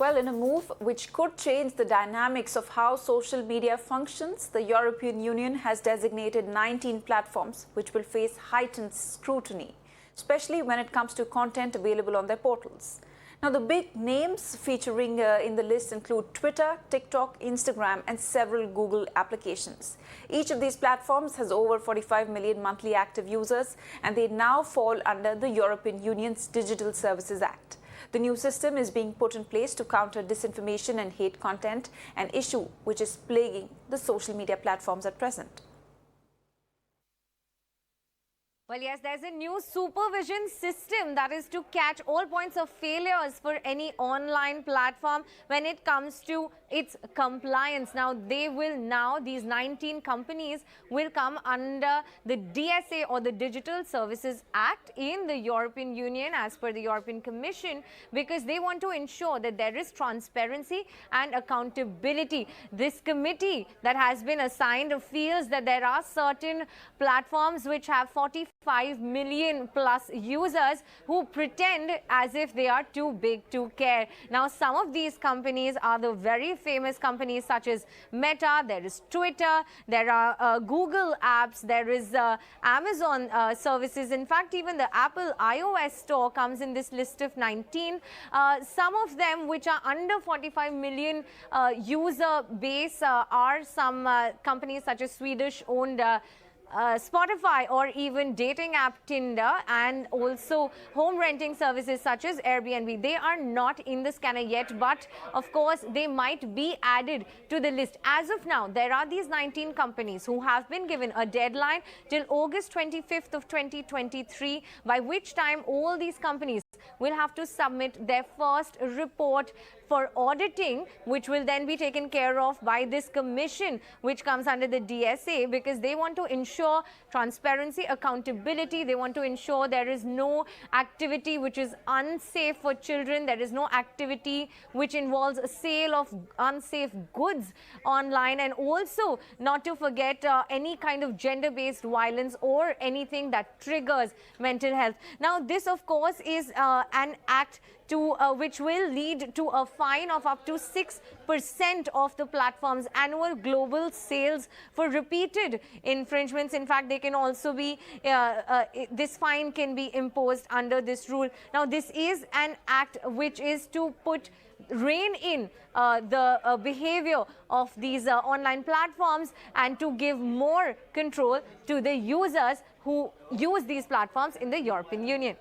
Well, in a move which could change the dynamics of how social media functions, the European Union has designated 19 platforms which will face heightened scrutiny, especially when it comes to content available on their portals. Now, the big names featuring in the list include Twitter, TikTok, Instagram, and several Google applications. Each of these platforms has over 45 million monthly active users, and they now fall under the European Union's Digital Services Act. The new system is being put in place to counter disinformation and hate content, an issue which is plaguing the social media platforms at present. Well, yes, there's a new supervision system that is to catch all points of failures for any online platform when it comes to its compliance. Now, these 19 companies will come under the DSA or the Digital Services Act in the European Union as per the European Commission, because they want to ensure that there is transparency and accountability. This committee that has been assigned feels that there are certain platforms which have 45 million plus users who pretend as if they are too big to care. Now, some of these companies are the very famous companies such as Meta, there is Twitter, there are Google apps, there is Amazon services. In fact, even the Apple iOS store comes in this list of 19. Some of them which are under 45 million user base are some companies such as Swedish-owned Spotify, or even dating app Tinder, and also home renting services such as Airbnb. They are not in the scanner yet, but of course they might be added to the list. As of now, there are these 19 companies who have been given a deadline till August 25th of 2023, by which time all these companies will have to submit their first report for auditing, which will then be taken care of by this commission which comes under the DSA, because they want to ensure transparency, accountability. They want to ensure there is no activity which is unsafe for children. There is no activity which involves a sale of unsafe goods online, and also not to forget any kind of gender-based violence or anything that triggers mental health. Now, this of course is an act which will lead to a fine of up to 6% of the platform's annual global sales for repeated infringements. In fact, they can also be, this fine can be imposed under this rule. Now, this is an act which is to rein in the behavior of these online platforms and to give more control to the users who use these platforms in the European Union.